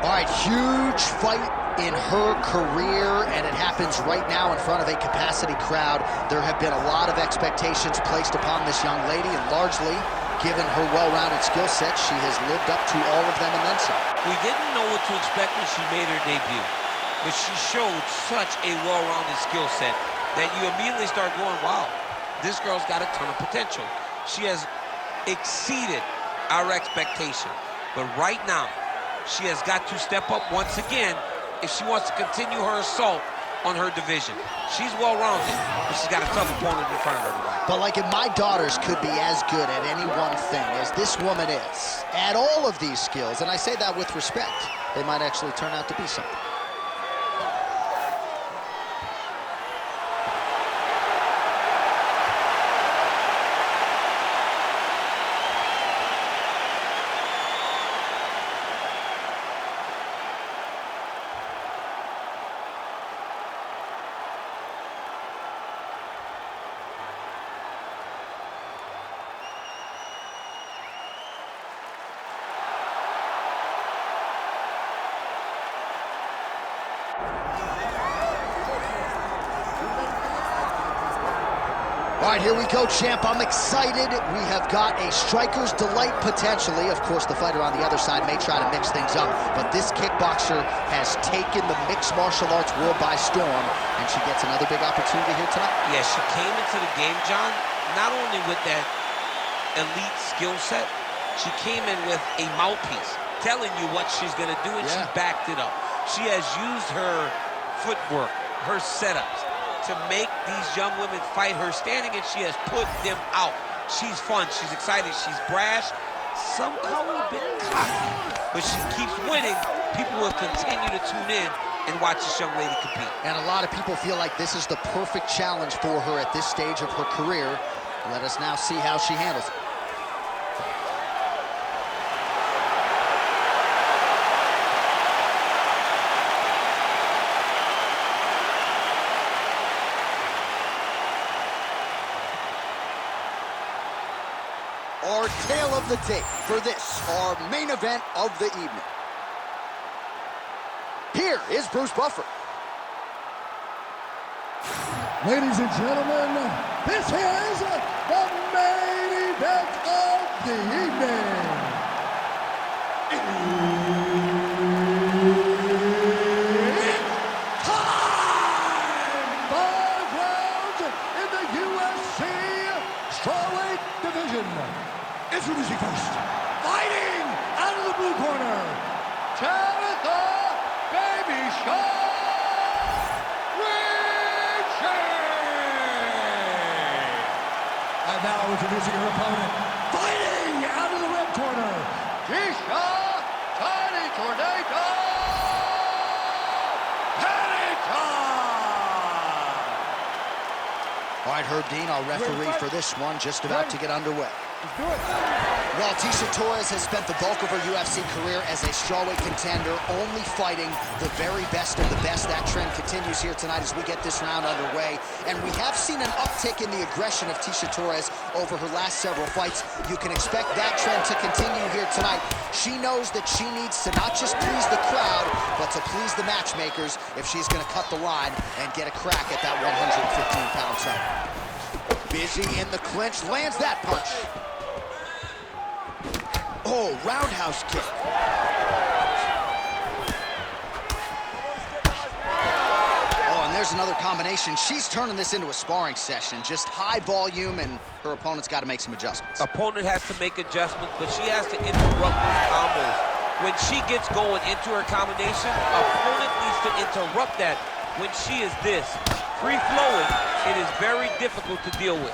All right, huge fight in her career, and it happens right now in front of a capacity crowd. There have been a lot of expectations placed upon this young lady, and largely, given her well-rounded skill set, she has lived up to all of them and then some. We didn't know what to expect when she made her debut, but she showed such a well-rounded skill set that you immediately start going, wow, this girl's got a ton of potential. She has exceeded our expectation, but right now, she has got to step up once again if she wants to continue her assault on her division. She's well-rounded, but she's got a tough opponent in front of her tonight. But like if my daughters could be as good at any one thing as this woman is, at all of these skills, and I say that with respect, they might actually turn out to be something. All right, here we go, champ. I'm excited. We have got a striker's delight, potentially. Of course, the fighter on the other side may try to mix things up, but this kickboxer has taken the mixed martial arts world by storm, and she gets another big opportunity here tonight. Yeah, she came into the game, John, not only with that elite skill set, she came in with a mouthpiece telling you what she's going to do, and she backed it up. She has used her footwork, her setups, to make these young women fight her standing, and she has put them out. She's fun, she's excited, she's brash, somehow a bit cocky, but she keeps winning. People will continue to tune in and watch this young lady compete. And a lot of people feel like this is the perfect challenge for her at this stage of her career. Let us now see how she handles it. Our tale of the tape for this, our main event of the evening. Here is Bruce Buffer. Ladies and gentlemen, this is the main event of the evening. It's time! 5 rounds in the UFC strawweight division. Introducing first, fighting out of the blue corner, Tabitha Baby Shark Richard. And now introducing her opponent, fighting out of the red corner, Tisha Tiny Tornado Pennington. All right, Herb Dean, our referee for this one, just about to get underway. Let's do it. Well, Tisha Torres has spent the bulk of her UFC career as a strawweight contender, only fighting the very best of the best. That trend continues here tonight as we get this round underway. And we have seen an uptick in the aggression of Tisha Torres over her last several fights. You can expect that trend to continue here tonight. She knows that she needs to not just please the crowd, but to please the matchmakers if she's going to cut the line and get a crack at that 115-pound title. Busy in the clinch, lands that punch. Oh, roundhouse kick. Oh, and there's another combination. She's turning this into a sparring session. Just high volume, and her opponent's got to make some adjustments. Opponent has to make adjustments, but she has to interrupt these combos. When she gets going into her combination, opponent needs to interrupt that. When she is this free-flowing, it is very difficult to deal with.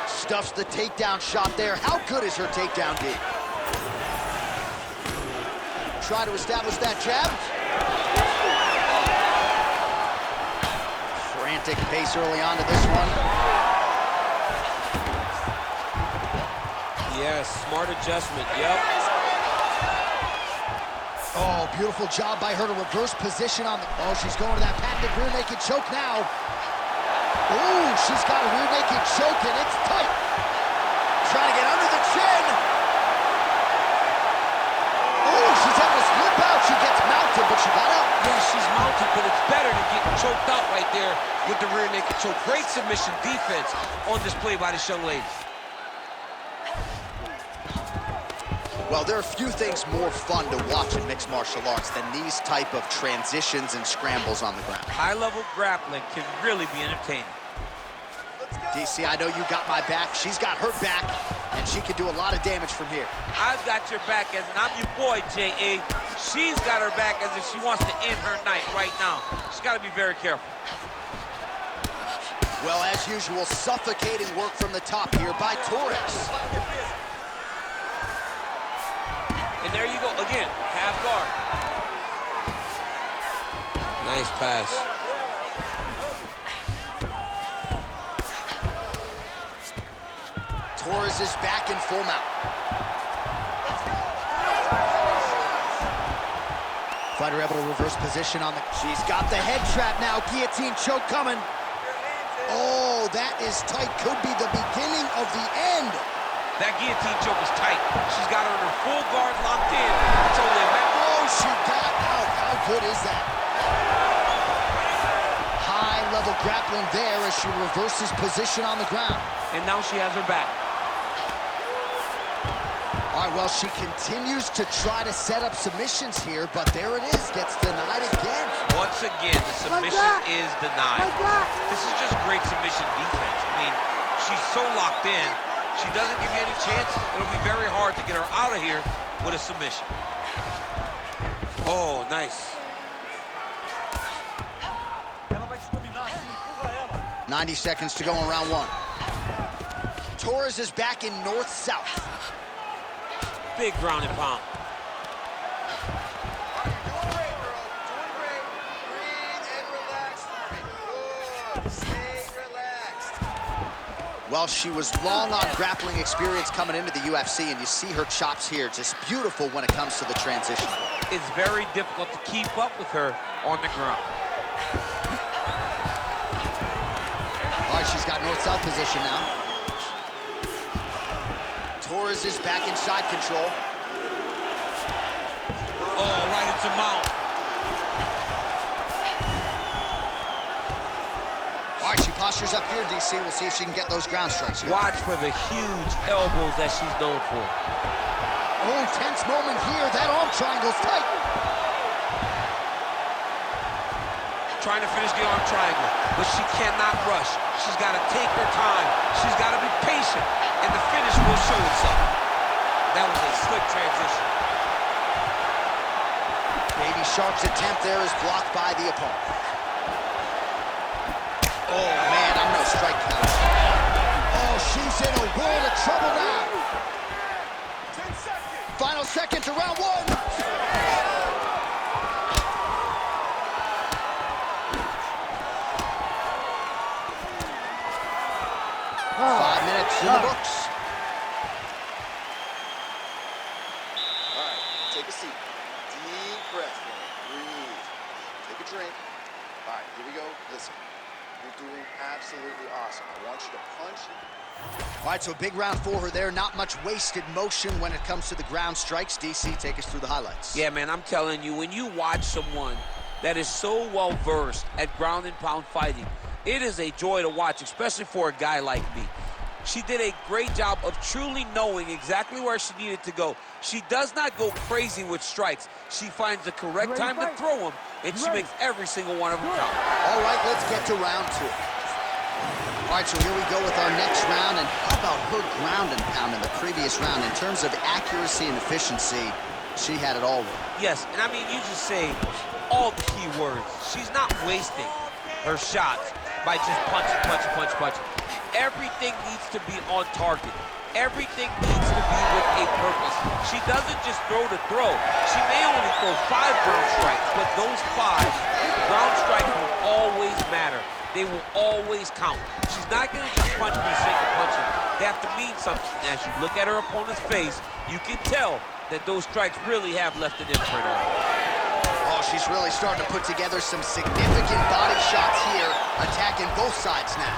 Stuffs the takedown shot there. How good is her takedown, D? Try to establish that jab. Frantic pace early on to this one. Yes, smart adjustment, yep. Oh, beautiful job by her to reverse position on the... Oh, she's going to that patented rear naked choke now. Ooh, she's got a rear naked choke, and it's tight. Trying to get under the chin. she got up. Yeah, she's mounted, but it's better than getting choked out right there with the rear naked choke. Great submission defense on display by this young lady. Well, there are few things more fun to watch in mixed martial arts than these type of transitions and scrambles on the ground. High-level grappling can really be entertaining. DC, I know you got my back. She's got her back, and she can do a lot of damage from here. I've got your back, as and I'm your boy, J.A. She's got her back as if she wants to end her night right now. She's got to be very careful. Well, as usual, suffocating work from the top here by Torres. And there you go, again, half guard. Nice pass. Torres is back in full mount. Fighter able to reverse position on the... She's got the head trap now. Guillotine choke coming. Oh, that is tight. Could be the beginning of the end. That guillotine choke is tight. She's got her in her full guard locked in. It's only a matter. Oh, she got out. How good is that? High-level grappling there as she reverses position on the ground. And now she has her back. All right, well, she continues to try to set up submissions here, but there it is, gets denied again. Once again, the submission is denied. This is just great submission defense. I mean, she's so locked in. She doesn't give you any chance. It'll be very hard to get her out of here with a submission. Oh, nice. 90 seconds to go in round one. Torres is back in north-south. Big ground and pound. Doing great, girl. Doing great. Breathe and relax for me. Good. Stay relaxed. Well, she was long on grappling experience coming into the UFC, and you see her chops here. Just beautiful when it comes to the transition. It's very difficult to keep up with her on the ground. All right, she's got north-south position now. Torres is back in side control. Oh, right into mount. All right, she postures up here, DC. We'll see if she can get those ground strikes here. Watch for the huge elbows that she's known for. Oh, tense moment here. That arm triangle's tight. Trying to finish the arm triangle, but she cannot rush. She's got to take her time. She's got to be patient, and the finish will show itself. That was a slick transition. Baby Shark's attempt there is blocked by the opponent. Oh, man, I'm no strike count. Oh, she's in a world of trouble now. 10 seconds. Final second to round one. 5 minutes in the books. All right, take a seat. Deep breath. Breathe. Take a drink. All right, here we go. Listen, you're doing absolutely awesome. I want you to punch. All right, so big round for her there. Not much wasted motion when it comes to the ground strikes. DC, take us through the highlights. Yeah, man, I'm telling you, when you watch someone that is so well-versed at ground and pound fighting, it is a joy to watch, especially for a guy like me. She did a great job of truly knowing exactly where she needed to go. She does not go crazy with strikes. She finds the correct time to throw them, and she makes every single one of them count. All right, let's get to round two. All right, so here we go with our next round. And how about her ground and pound in the previous round? In terms of accuracy and efficiency, she had it all. Yes, and I mean, you just say all the key words. She's not wasting her shots by just punching. Everything needs to be on target. Everything needs to be with a purpose. She doesn't just throw to throw. She may only throw 5 ground strikes, but those 5 ground strikes will always matter. They will always count. She's not going to just punch for the sake of punching. They have to mean something. As you look at her opponent's face, you can tell that those strikes really have left an imprint on her. Oh, she's really starting to put together some significant body shots here, attacking both sides now.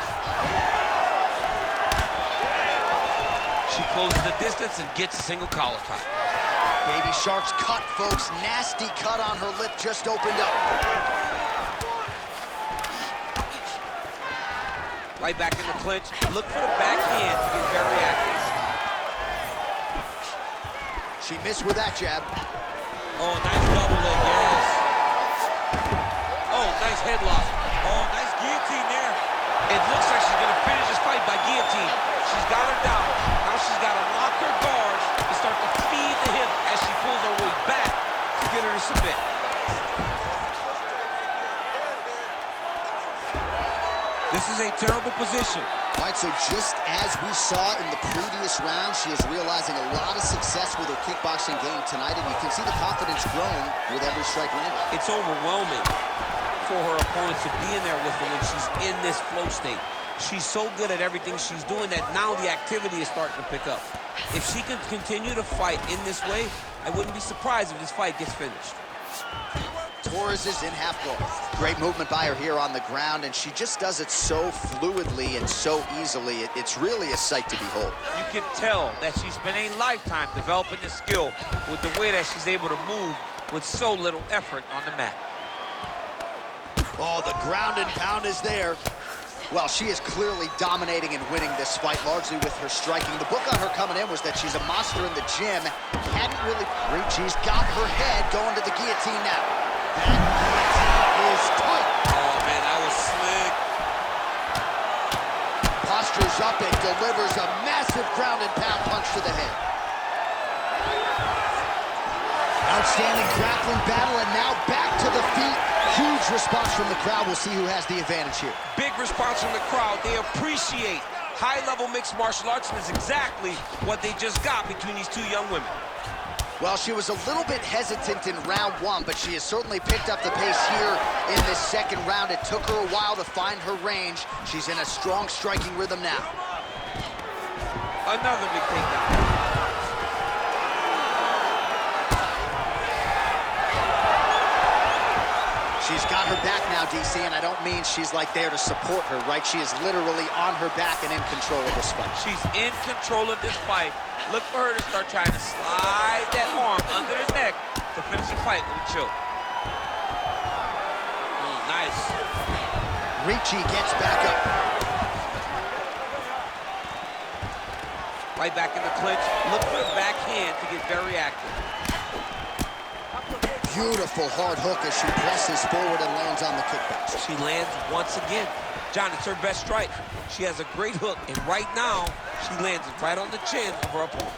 She closes the distance and gets a single collar tie. Baby Shark's cut, folks. Nasty cut on her lip just opened up. Right back in the clinch. Look for the backhand to get very active. She missed with that jab. Oh, nice double leg, yes. Oh, nice headlock. Oh, nice guillotine there. It looks like she's gonna finish this fight by guillotine. She's got her down. Now she's gotta lock her guard and start to feed the hip as she pulls her way back to get her to submit. This is a terrible position. All right, so just as we saw in the previous round, she is realizing a lot of success with her kickboxing game tonight, and you can see the confidence growing with every strike landed. It's overwhelming for her opponent to be in there with her when she's in this flow state. She's so good at everything she's doing that now the activity is starting to pick up. If she can continue to fight in this way, I wouldn't be surprised if this fight gets finished. Torres is in half guard. Great movement by her here on the ground, and she just does it so fluidly and so easily. It's really a sight to behold. You can tell that she spent a lifetime developing this skill with the way that she's able to move with so little effort on the mat. Oh, the ground and pound is there. Well, she is clearly dominating and winning this fight, largely with her striking. The book on her coming in was that she's a monster in the gym. Hadn't really... She's got her head going to the guillotine now. That guillotine is tight. Oh, man, that was slick. Postures up and delivers a massive ground and pound punch to the head. Outstanding grappling battle, and now back to the feet. Huge response from the crowd. We'll see who has the advantage here. Big response from the crowd. They appreciate high-level mixed martial arts, and it's exactly what they just got between these two young women. Well, she was a little bit hesitant in round one, but she has certainly picked up the pace here in this second round. It took her a while to find her range. She's in a strong striking rhythm now. Another big takedown. She's got her back now, DC, and I don't mean she's like there to support her, right? She is literally on her back and in control of this fight. She's in control of this fight. Look for her to start trying to slide that arm under the neck to finish the fight with a choke. Nice. Ricci gets back up. Right back in the clinch. Look for the backhand to get very active. Beautiful hard hook as she presses forward and lands on the kickback. She lands once again. John, it's her best strike. She has a great hook, and right now, she lands it right on the chin of her opponent.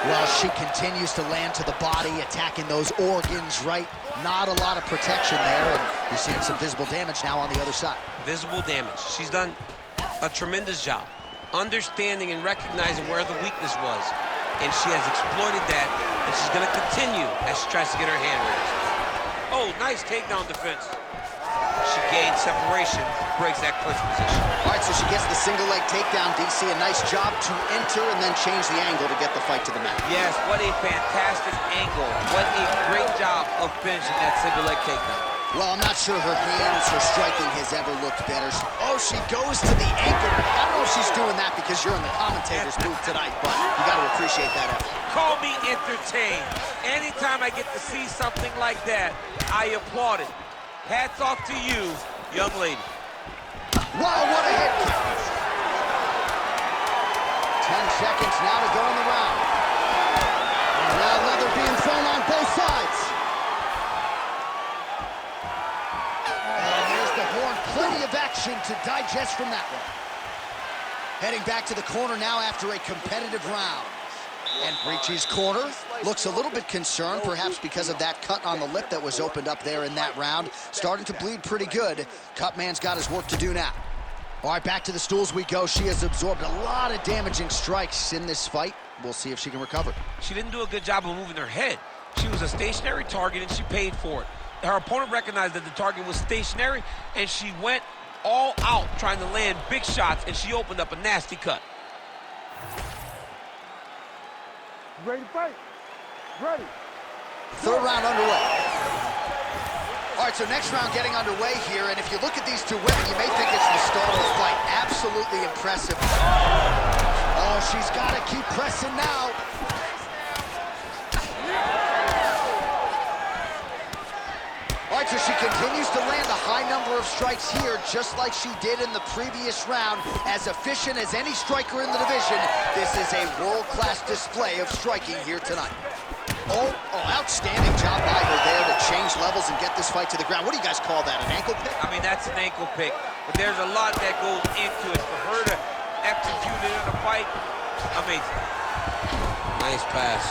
Well, she continues to land to the body, attacking those organs, right? Not a lot of protection there, and you're seeing some visible damage now on the other side. Visible damage. She's done a tremendous job understanding and recognizing where the weakness was, and she has exploited that, and she's going to continue as she tries to get her hand raised. Oh, nice takedown defense. She gains separation, breaks that clinch position. All right, so she gets the single leg takedown, DC. A nice job to enter and then change the angle to get the fight to the mat. Yes, what a fantastic angle. What a great job of finishing that single leg takedown. Well, I'm not sure her hands, her striking has ever looked better. Oh, she goes to the ankle. I don't know if she's doing that because you're in the commentator's booth tonight, but you got to appreciate that effort. Call me entertained. Anytime I get to see something like that, I applaud it. Hats off to you, young lady. Wow, what a hit kick. 10 seconds now to go in the round. And now leather being thrown on both sides. And there's the horn. Plenty of action to digest from that one. Heading back to the corner now after a competitive round. And Ricci's corner looks a little bit concerned, perhaps because of that cut on the lip that was opened up there in that round. Starting to bleed pretty good. Cutman's got his work to do now. All right, back to the stools we go. She has absorbed a lot of damaging strikes in this fight. We'll see if she can recover. She didn't do a good job of moving her head. She was a stationary target, and she paid for it. Her opponent recognized that the target was stationary, and she went all out trying to land big shots, and she opened up a nasty cut. Ready to fight? Ready. Third round underway. All right, so next round getting underway here, and if you look at these two women, you may think it's the start of the fight. Absolutely impressive. Oh, she's got to keep pressing now. high number of strikes here, just like she did in the previous round. As efficient as any striker in the division, this is a world-class display of striking here tonight. Oh, outstanding job by her there to change levels and get this fight to the ground. What do you guys call that, an ankle pick? I mean, that's an ankle pick, but there's a lot that goes into it. For her to execute it in a fight, amazing. Nice pass.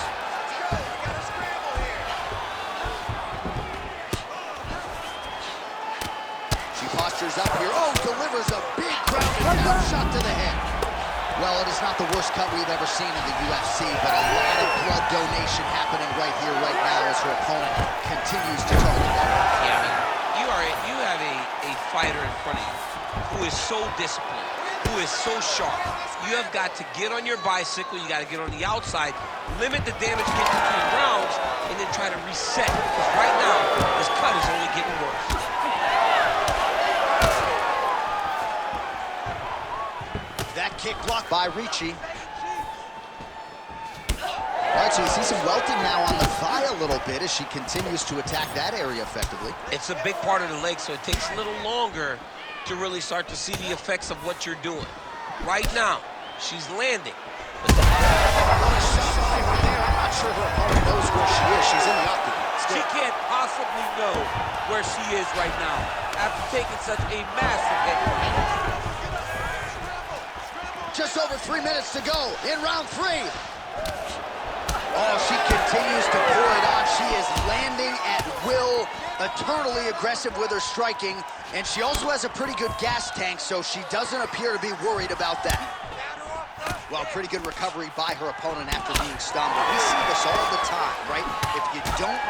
She postures up here. Oh, delivers a big grounded shot to the head. Well, it is not the worst cut we've ever seen in the UFC, but a lot of blood donation happening right here, right now, as her opponent continues to target that. Yeah, I mean, you have a fighter in front of you who is so disciplined, who is so sharp. You have got to get on your bicycle, you got to get on the outside, limit the damage getting between rounds, and then try to reset. Because right now, this cut is only getting worse. That kick blocked by Ricci. All right, so you see some welting now on the thigh a little bit as she continues to attack that area effectively. It's a big part of the leg, so it takes a little longer to really start to see the effects of what you're doing. Right now, she's landing. I'm not sure her opponent knows where she is. She's in the octagon. She can't possibly know where she is right now after taking such a massive hit. Just over 3 minutes to go in round 3. Oh, she continues to pour it on. She is landing at will, eternally aggressive with her striking, and she also has a pretty good gas tank, so she doesn't appear to be worried about that. Well, pretty good recovery by her opponent after being stunned. But we see this all the time, right? If you don't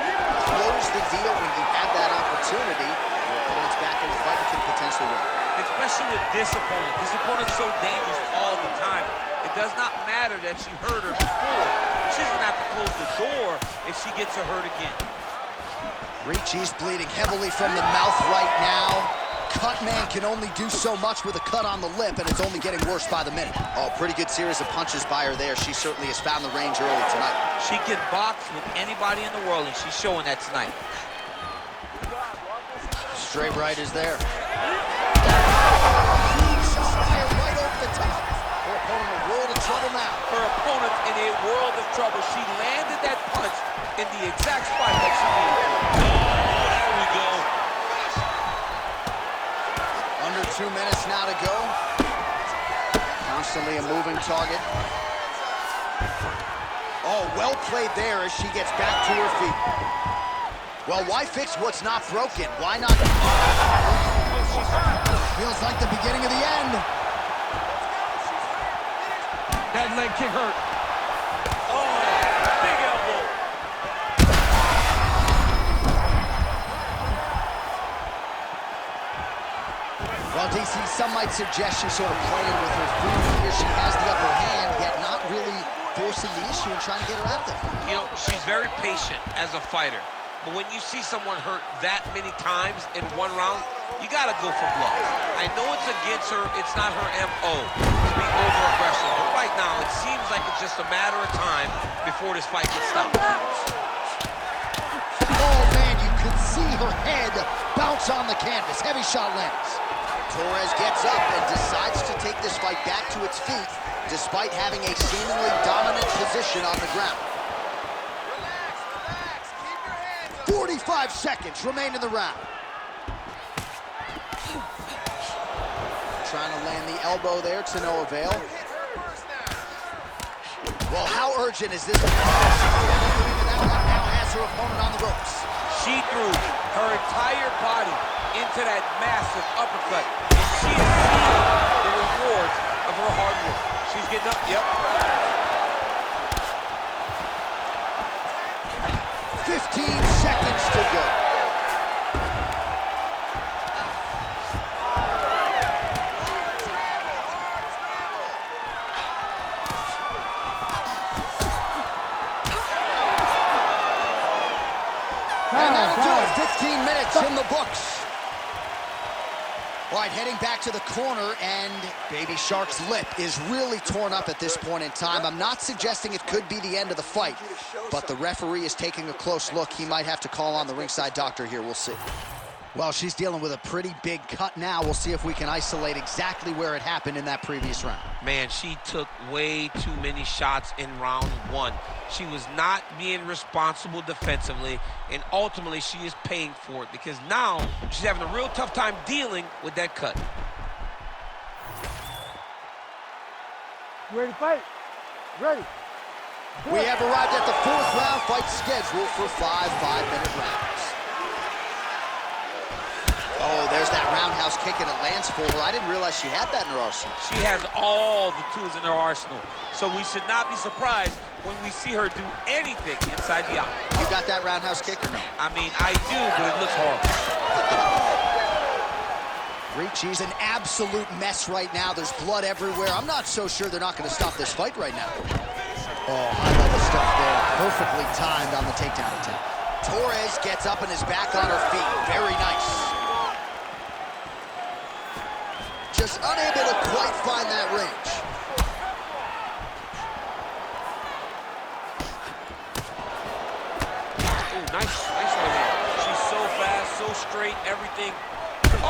close the deal when you have that opportunity, your opponent's back in the fight and can potentially win. Especially with this opponent. This opponent's so dangerous all the time. It does not matter that she hurt her before. She's gonna have to close the door if she gets her hurt again. Ricci's bleeding heavily from the mouth right now. Cut man can only do so much with a cut on the lip, and it's only getting worse by the minute. Oh, pretty good series of punches by her there. She certainly has found the range early tonight. She can box with anybody in the world, and she's showing that tonight. Straight right is there. Right over the top. Her opponent in a world of trouble now. Her opponent's in a world of trouble. She landed that punch in the exact spot that she needed. Oh, there we go. Under 2 minutes now to go. Constantly a moving target. Oh, well played there as she gets back to her feet. Well, why fix what's not broken? Why not? Feels like the beginning of the end. That leg kick hurt. Oh, big elbow. Well, DC, some might suggest she's sort of playing with her feet here. She has the upper hand, yet not really forcing the issue and trying to get her out there. You know, she's very patient as a fighter. But when you see someone hurt that many times in one round, you gotta go for blood. I know it's against her, it's not her MO to be over-aggressive. But right now, it seems like it's just a matter of time before this fight gets stopped. Oh, man, you could see her head bounce on the canvas. Heavy shot lands. Torres gets up and decides to take this fight back to its feet, despite having a seemingly dominant position on the ground. 45 seconds remain in the round. Trying to land the elbow there to no avail. Well, how urgent is this? That one now has her opponent on the ropes. She threw her entire body into that massive uppercut, and she is seeing the rewards of her hard work. She's getting up, yep. 15 seconds to go. And that'll do it. 15 minutes in the books. All right, heading back to the corner, and Baby Shark's lip is really torn up at this point in time. I'm not suggesting it could be the end of the fight, but the referee is taking a close look. He might have to call on the ringside doctor here. We'll see. Well, she's dealing with a pretty big cut now. We'll see if we can isolate exactly where it happened in that previous round. Man, she took way too many shots in round one. She was not being responsible defensively, and ultimately she is paying for it because now she's having a real tough time dealing with that cut. You ready to fight? Ready. We have arrived at the fourth round fight scheduled for 5 5-minute rounds. Oh, there's that roundhouse kick and it lands for her. I didn't realize she had that in her arsenal. She has all the tools in her arsenal, so we should not be surprised when we see her do anything inside the octagon. You got that roundhouse kick or no? I mean, I do, but it looks horrible. She's an absolute mess right now. There's blood everywhere. I'm not so sure they're not going to stop this fight right now. Oh, high-level stuff there. Perfectly timed on the takedown attempt. Torres gets up and is back on her feet. Very nice. Just unable to quite find that range. Oh, nice right there. She's so fast, so straight, everything. Oh!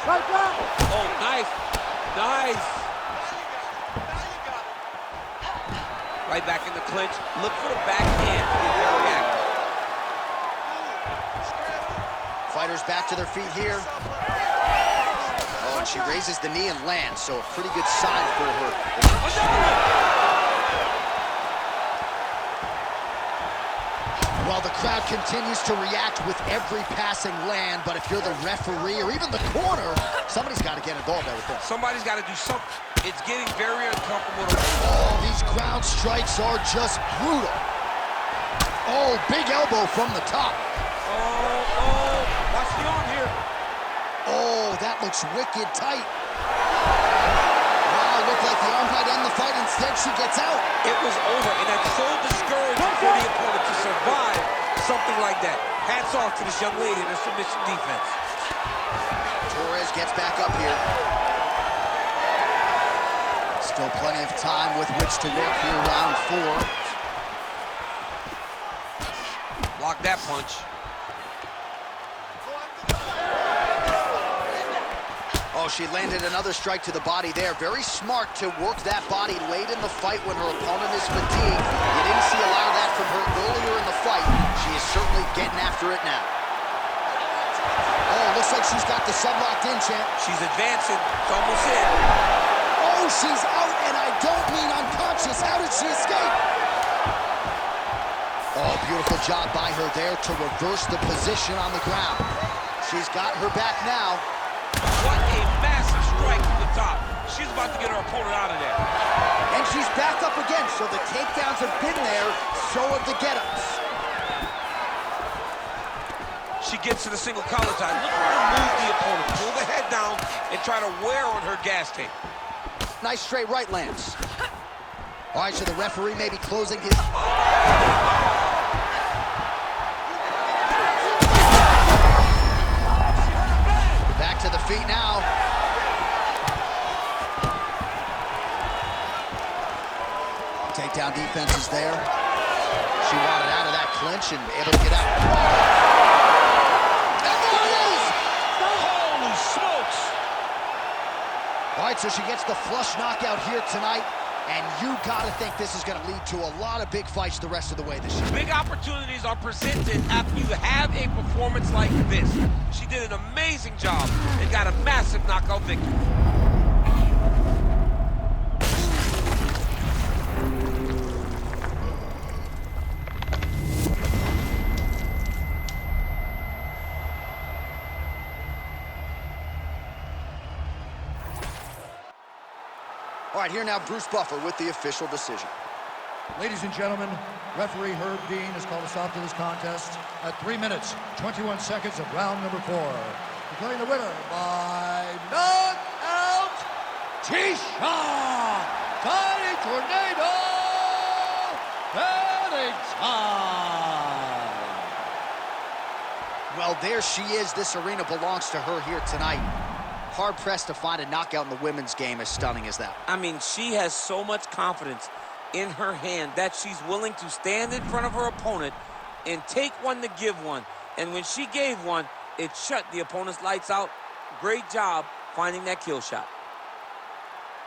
Right back. Oh, nice. Nice. Right back in the clinch. Look for the backhand. Very active. Fighters back to their feet here. Oh, and she raises the knee and lands, so a pretty good sign for her. Well, the crowd continues to react with every passing land, but if you're the referee or even the corner, somebody's got to get involved, I would think. Somebody's got to do something. It's getting very uncomfortable. Oh, these ground strikes are just brutal. Oh, big elbow from the top. Watch the arm here. Oh, that looks wicked tight. Wow, looked like the arm might end the fight. Instead, she gets out. It was over, and that's so discouraging for the opponent to survive something like that. Hats off to this young lady in her submission defense. Torres gets back up here. Still plenty of time with which to work here, round 4. Block that punch. Oh, she landed another strike to the body there. Very smart to work that body late in the fight when her opponent is fatigued. You didn't see a lot of that from her earlier in the fight. She is certainly getting after it now. Oh, looks like she's got the sub locked in, champ. She's advancing. It's almost in. Oh, she's out, and I don't mean unconscious. How did she escape? Oh, beautiful job by her there to reverse the position on the ground. She's got her back now. What a massive strike to the top. She's about to get her opponent out of there. And she's back up again, so the takedowns have been there, so have the get-ups. She gets to the single collar tie. Look for her to move the opponent. Pull the head down and try to wear on her gas tank. Nice straight right lands. All right, so the referee may be closing his... Back to the feet now. Takedown defense is there. She wanted out of that clinch and able to get out. And there it is! Holy smokes! All right, so she gets the flush knockout here tonight, and you gotta think this is gonna lead to a lot of big fights the rest of the way this year. Big opportunities are presented after you have a performance like this. She did an amazing job and got a massive knockout victory. All right, here now Bruce Buffer with the official decision. Ladies and gentlemen, referee Herb Dean has called a stop to this contest at 3 minutes, 21 seconds of round number 4. Declaring the winner by knockout, Tisha Tiny Tornado Pennington. Well, there she is. This arena belongs to her here tonight. Hard-pressed to find a knockout in the women's game as stunning as that. I mean, she has so much confidence in her hand, that she's willing to stand in front of her opponent and take one to give one. And when she gave one, it shut the opponent's lights out. Great job finding that kill shot.